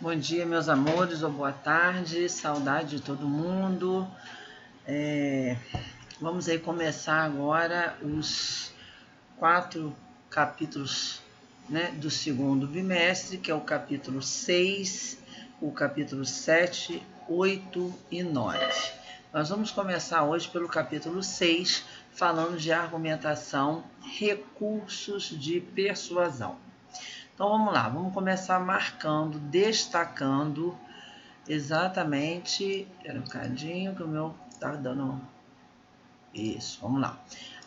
Bom dia, meus amores, ou boa tarde, saudade de todo mundo. Vamos aí começar agora os 4 capítulos, né, do segundo bimestre, que é o capítulo 6, o capítulo 7, 8 e 9. Nós vamos começar hoje pelo capítulo 6, falando de argumentação, recursos de persuasão. Então vamos lá, vamos começar marcando, destacando exatamente. Espera um bocadinho que o meu tá dando. Isso, vamos lá.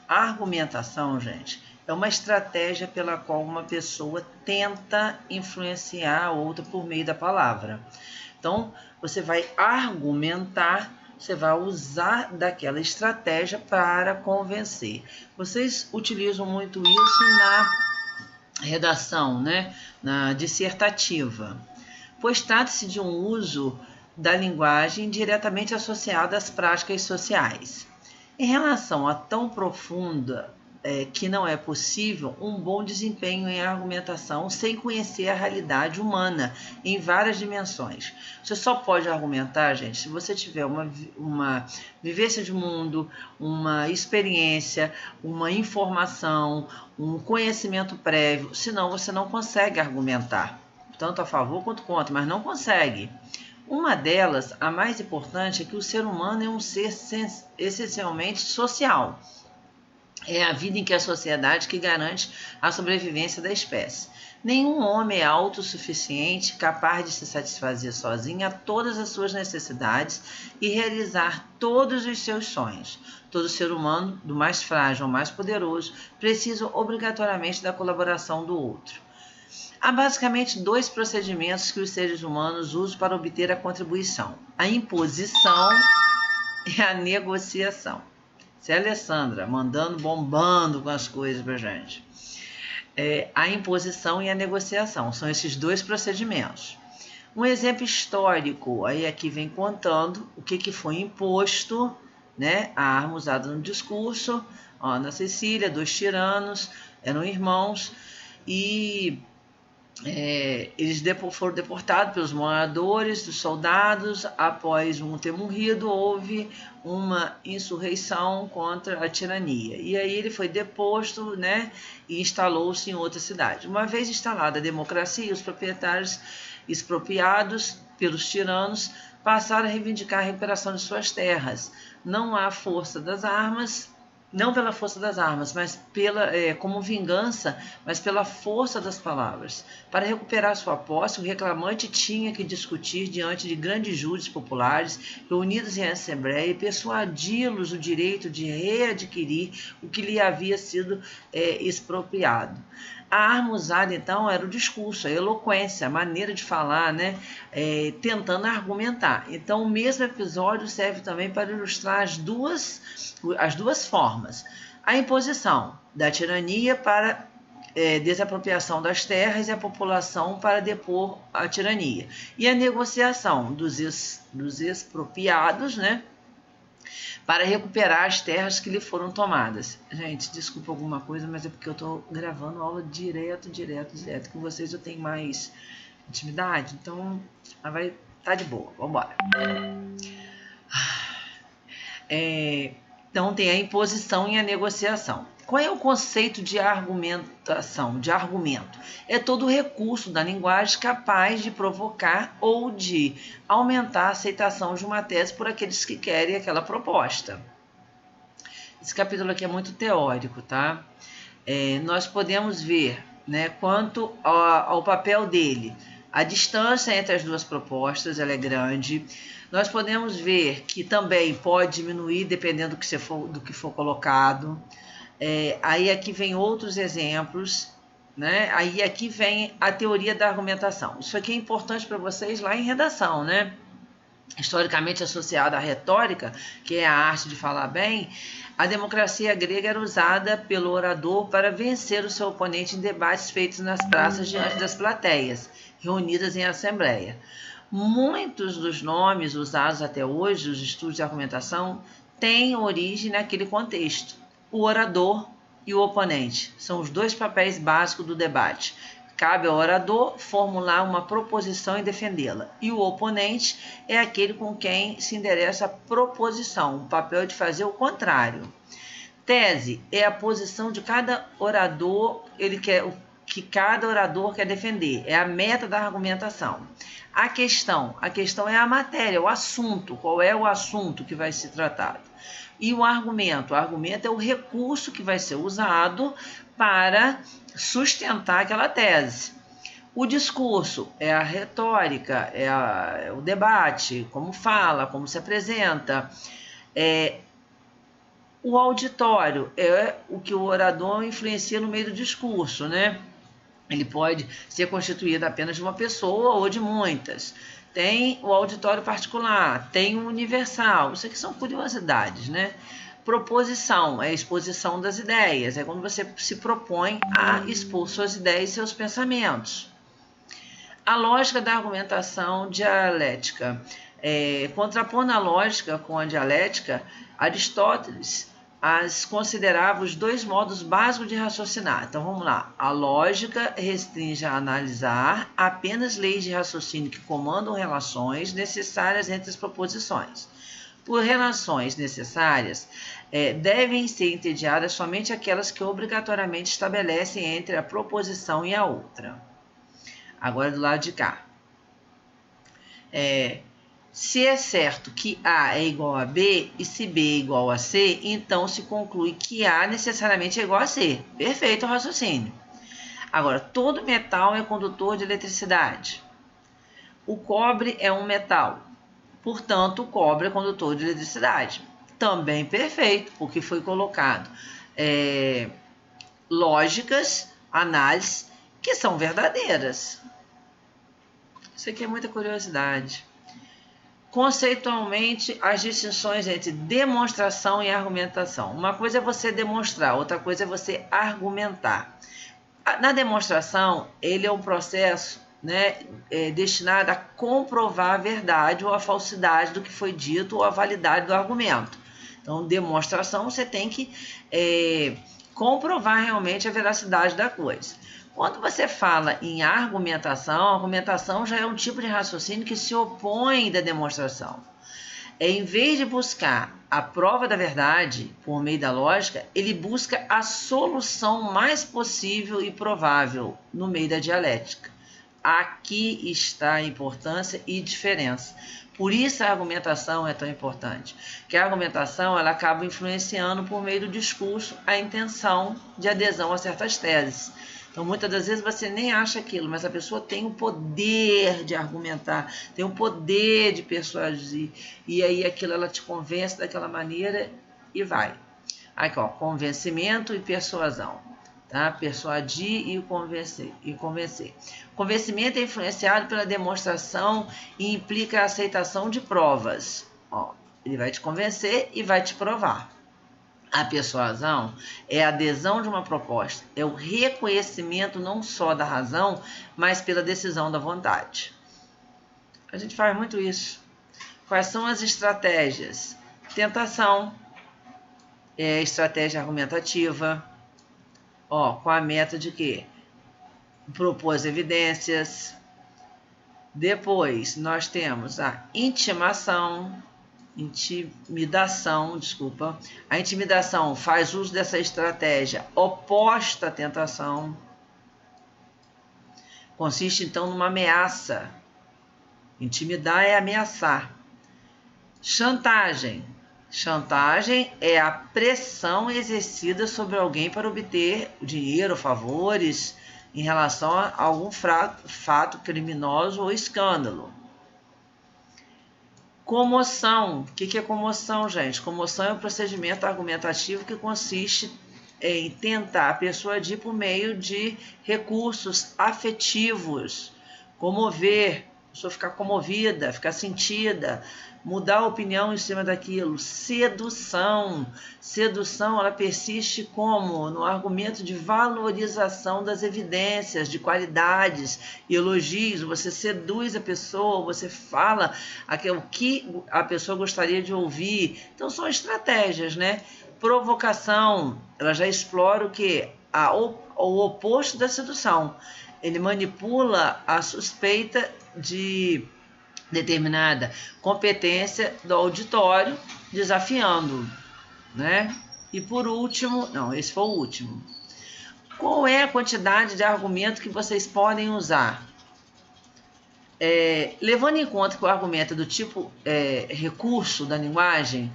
A argumentação, gente, é uma estratégia pela qual uma pessoa tenta influenciar a outra por meio da palavra. Então, você vai argumentar, você vai usar daquela estratégia para convencer. Vocês utilizam muito isso na redação, né, na dissertativa, pois trata-se de um uso da linguagem diretamente associado às práticas sociais. Em relação a tão profunda que não é possível um bom desempenho em argumentação sem conhecer a realidade humana em várias dimensões. Você só pode argumentar, gente, se você tiver uma vivência de mundo, uma experiência, uma informação, um conhecimento prévio, senão você não consegue argumentar, tanto a favor quanto contra, mas não consegue. Uma delas, a mais importante, é que o ser humano é um ser essencialmente social. É a vida em que a sociedade que garante a sobrevivência da espécie. Nenhum homem é autossuficiente, capaz de se satisfazer sozinho a todas as suas necessidades e realizar todos os seus sonhos. Todo ser humano, do mais frágil ao mais poderoso, precisa obrigatoriamente da colaboração do outro. Há basicamente 2 procedimentos que os seres humanos usam para obter a contribuição: a imposição e a negociação. Isso é a Alessandra, bombando com as coisas pra gente. A imposição e a negociação, são esses 2 procedimentos. Um exemplo histórico, aí aqui vem contando o que foi imposto, né? A arma usada no discurso. Ó, na Sicília, 2 tiranos, eram irmãos, e eles foram deportados pelos moradores, dos soldados. Após um ter morrido, houve uma insurreição contra a tirania. E aí ele foi deposto, né, e instalou-se em outra cidade. Uma vez instalada a democracia, os proprietários expropriados pelos tiranos passaram a reivindicar a recuperação de suas terras. Não há força das armas, não pela força das armas, mas como vingança, mas pela força das palavras. Para recuperar sua posse, o reclamante tinha que discutir diante de grandes júris populares, reunidos em assembleia, e persuadi-los o direito de readquirir o que lhe havia sido expropriado. A arma usada, então, era o discurso, a eloquência, a maneira de falar, né? Tentando argumentar. Então, o mesmo episódio serve também para ilustrar as duas formas. A imposição da tirania para desapropriação das terras e a população para depor a tirania. E a negociação dos expropriados, né, para recuperar as terras que lhe foram tomadas. Gente, desculpa alguma coisa, mas é porque eu estou gravando aula direto com vocês. Eu tenho mais intimidade, então vai estar de boa. Vamos embora. Então tem a imposição e a negociação. Qual é o conceito de argumentação, de argumento? É todo recurso da linguagem capaz de provocar ou de aumentar a aceitação de uma tese por aqueles que querem aquela proposta. Esse capítulo aqui é muito teórico, tá? Nós podemos ver, né, quanto ao papel dele. A distância entre as duas propostas ela é grande. Nós podemos ver que também pode diminuir dependendo do que for colocado. Aí aqui vem outros exemplos, né? Aí aqui vem a teoria da argumentação. Isso aqui é importante para vocês lá em redação, né? Historicamente associada à retórica, que é a arte de falar bem, a democracia grega era usada pelo orador para vencer o seu oponente em debates feitos nas praças diante das plateias, reunidas em assembleia. Muitos dos nomes usados até hoje nos estudos de argumentação têm origem naquele contexto. O orador e o oponente são os 2 papéis básicos do debate. Cabe ao orador formular uma proposição e defendê-la. E o oponente é aquele com quem se endereça a proposição, o papel de fazer o contrário. Tese é a posição de cada orador, o que cada orador quer defender, é a meta da argumentação. A questão é a matéria, o assunto, qual é o assunto que vai ser tratado. E o argumento é o recurso que vai ser usado para sustentar aquela tese. O discurso é a retórica, é o debate, como fala, como se apresenta. O auditório é o que o orador influencia no meio do discurso, né? Ele pode ser constituído apenas de uma pessoa ou de muitas. Tem o auditório particular, tem o universal. Isso aqui são curiosidades, né? Proposição é a exposição das ideias. É quando você se propõe a expor suas ideias e seus pensamentos. A lógica da argumentação dialética. Contrapondo a lógica com a dialética, Aristóteles as considerava os dois modos básicos de raciocinar. Então, vamos lá. A lógica restringe a analisar apenas leis de raciocínio que comandam relações necessárias entre as proposições. Por relações necessárias, devem ser entediadas somente aquelas que obrigatoriamente estabelecem entre a proposição e a outra. Agora, do lado de cá. Se é certo que A é igual a B e se B é igual a C, então se conclui que A necessariamente é igual a C. Perfeito o raciocínio. Agora, todo metal é condutor de eletricidade. O cobre é um metal. Portanto, o cobre é condutor de eletricidade. Também perfeito, porque foi colocado lógicas, análises, que são verdadeiras. Isso aqui é muita curiosidade. Conceitualmente, as distinções entre demonstração e argumentação. Uma coisa é você demonstrar, outra coisa é você argumentar. Na demonstração, ele é um processo destinado a comprovar a verdade ou a falsidade do que foi dito ou a validade do argumento. Então, demonstração, você tem que comprovar realmente a veracidade da coisa. Quando você fala em argumentação, a argumentação já é um tipo de raciocínio que se opõe da demonstração. Em vez de buscar a prova da verdade por meio da lógica, ele busca a solução mais possível e provável no meio da dialética. Aqui está a importância e diferença. Por isso a argumentação é tão importante, que a argumentação ela acaba influenciando por meio do discurso a intenção de adesão a certas teses. Então, muitas das vezes você nem acha aquilo, mas a pessoa tem o poder de argumentar, tem o poder de persuadir, e aí aquilo ela te convence daquela maneira e vai. Aqui, ó, convencimento e persuasão, tá? Persuadir e convencer. Convencimento é influenciado pela demonstração e implica a aceitação de provas. Ó, ele vai te convencer e vai te provar. A persuasão é a adesão de uma proposta, é o reconhecimento não só da razão, mas pela decisão da vontade. A gente faz muito isso. Quais são as estratégias? Tentação, estratégia argumentativa, com a meta de quê? Propor evidências. Depois, nós temos a intimidação. A intimidação faz uso dessa estratégia oposta à tentação. Consiste, então, numa ameaça. Intimidar é ameaçar. Chantagem. Chantagem é a pressão exercida sobre alguém para obter dinheiro, favores, em relação a algum fato criminoso ou escândalo. Comoção. O que é comoção, gente? Comoção é um procedimento argumentativo que consiste em tentar persuadir por meio de recursos afetivos. Comover, a pessoa ficar comovida, ficar sentida, mudar a opinião em cima daquilo. Sedução. Sedução, ela persiste como? No argumento de valorização das evidências, de qualidades, elogios. Você seduz a pessoa, você fala o que a pessoa gostaria de ouvir. Então, são estratégias, né? Provocação, ela já explora o quê? o oposto da sedução. Ele manipula a suspeita de determinada competência do auditório, desafiando, né? E por último, não, esse foi o último. Qual é a quantidade de argumento que vocês podem usar? Levando em conta que o argumento é do tipo recurso da linguagem,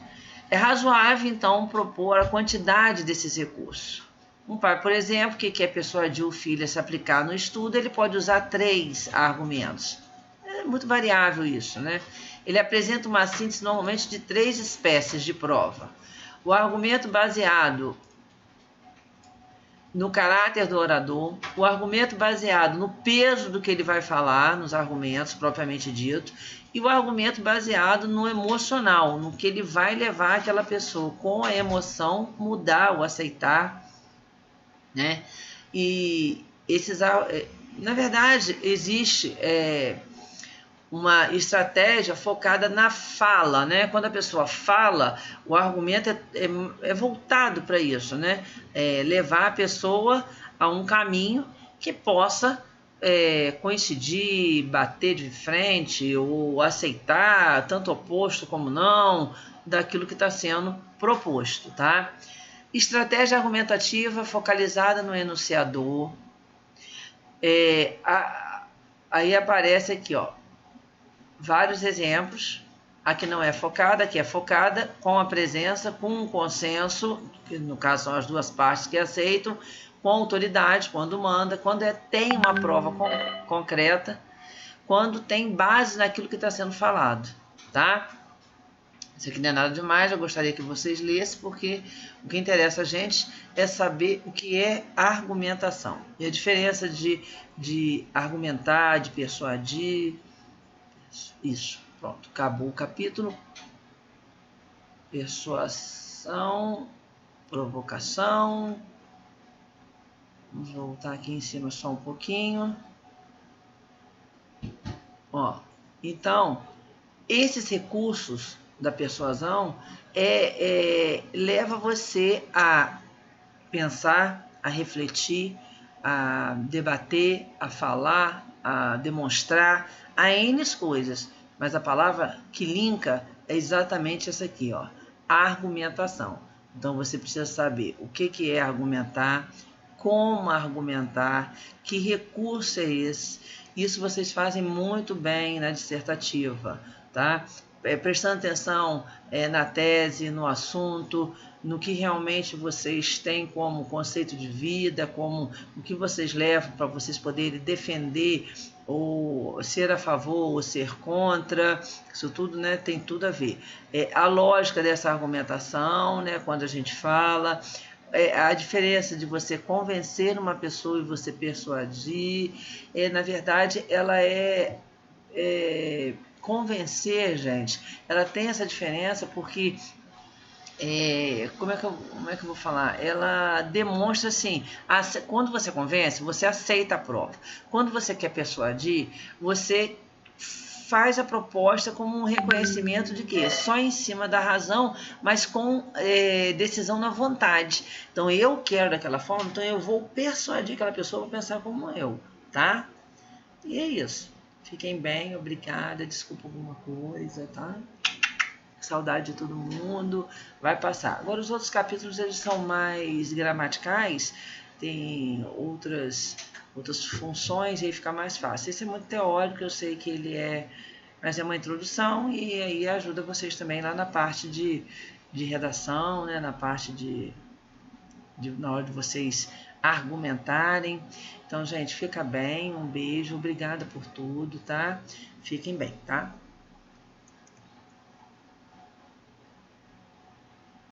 é razoável, então, propor a quantidade desses recursos. Um pai, por exemplo, que quer persuadir o filho a se aplicar no estudo, ele pode usar 3 argumentos. É muito variável isso, né? Ele apresenta uma síntese normalmente de 3 espécies de prova. O argumento baseado no caráter do orador, o argumento baseado no peso do que ele vai falar, nos argumentos propriamente dito, e o argumento baseado no emocional, no que ele vai levar aquela pessoa com a emoção mudar ou aceitar, né? E na verdade, existe uma estratégia focada na fala, né? Quando a pessoa fala, o argumento é voltado para isso, né? Levar a pessoa a um caminho que possa coincidir, bater de frente ou aceitar, tanto oposto como não, daquilo que está sendo proposto, tá? Estratégia argumentativa focalizada no enunciador. Aí aparece aqui, ó, vários exemplos. Aqui não é focada, aqui é focada com a presença, com um consenso, que no caso são as duas partes que aceitam, com autoridade, quando manda, quando tem uma prova concreta, quando tem base naquilo que está sendo falado, tá? Isso aqui não é nada demais, eu gostaria que vocês lessem, porque o que interessa a gente é saber o que é argumentação. E a diferença de argumentar, de persuadir. Isso, pronto, acabou o capítulo. Persuasão, provocação. Vamos voltar aqui em cima só um pouquinho. Ó, então, esses recursos da persuasão leva você a pensar, a refletir, a debater, a falar, a demonstrar, a N coisas. Mas a palavra que linka é exatamente essa aqui, ó, argumentação. Então você precisa saber o que é argumentar, como argumentar, que recurso é esse. Isso vocês fazem muito bem na dissertativa, tá? Prestando atenção na tese, no assunto, no que realmente vocês têm como conceito de vida, como o que vocês levam para vocês poderem defender ou ser a favor ou ser contra. Isso tudo, né, tem tudo a ver. A lógica dessa argumentação, né, quando a gente fala, a diferença de você convencer uma pessoa e você persuadir, na verdade, ela convencer, gente, ela tem essa diferença porque como é que eu vou falar? Ela demonstra assim, quando você convence, você aceita a prova. Quando você quer persuadir, você faz a proposta como um reconhecimento de que só em cima da razão, mas com decisão na vontade. Então eu quero daquela forma, então eu vou persuadir aquela pessoa a pensar como eu, tá? E é isso. Fiquem bem, obrigada, desculpa alguma coisa, tá? Saudade de todo mundo, vai passar. Agora os outros capítulos eles são mais gramaticais, tem outras funções e aí fica mais fácil. Esse é muito teórico, eu sei que ele mas é uma introdução e aí ajuda vocês também lá na parte de redação, né, na parte na hora de vocês argumentarem. Então, gente, fica bem, um beijo, obrigada por tudo, tá? Fiquem bem, tá?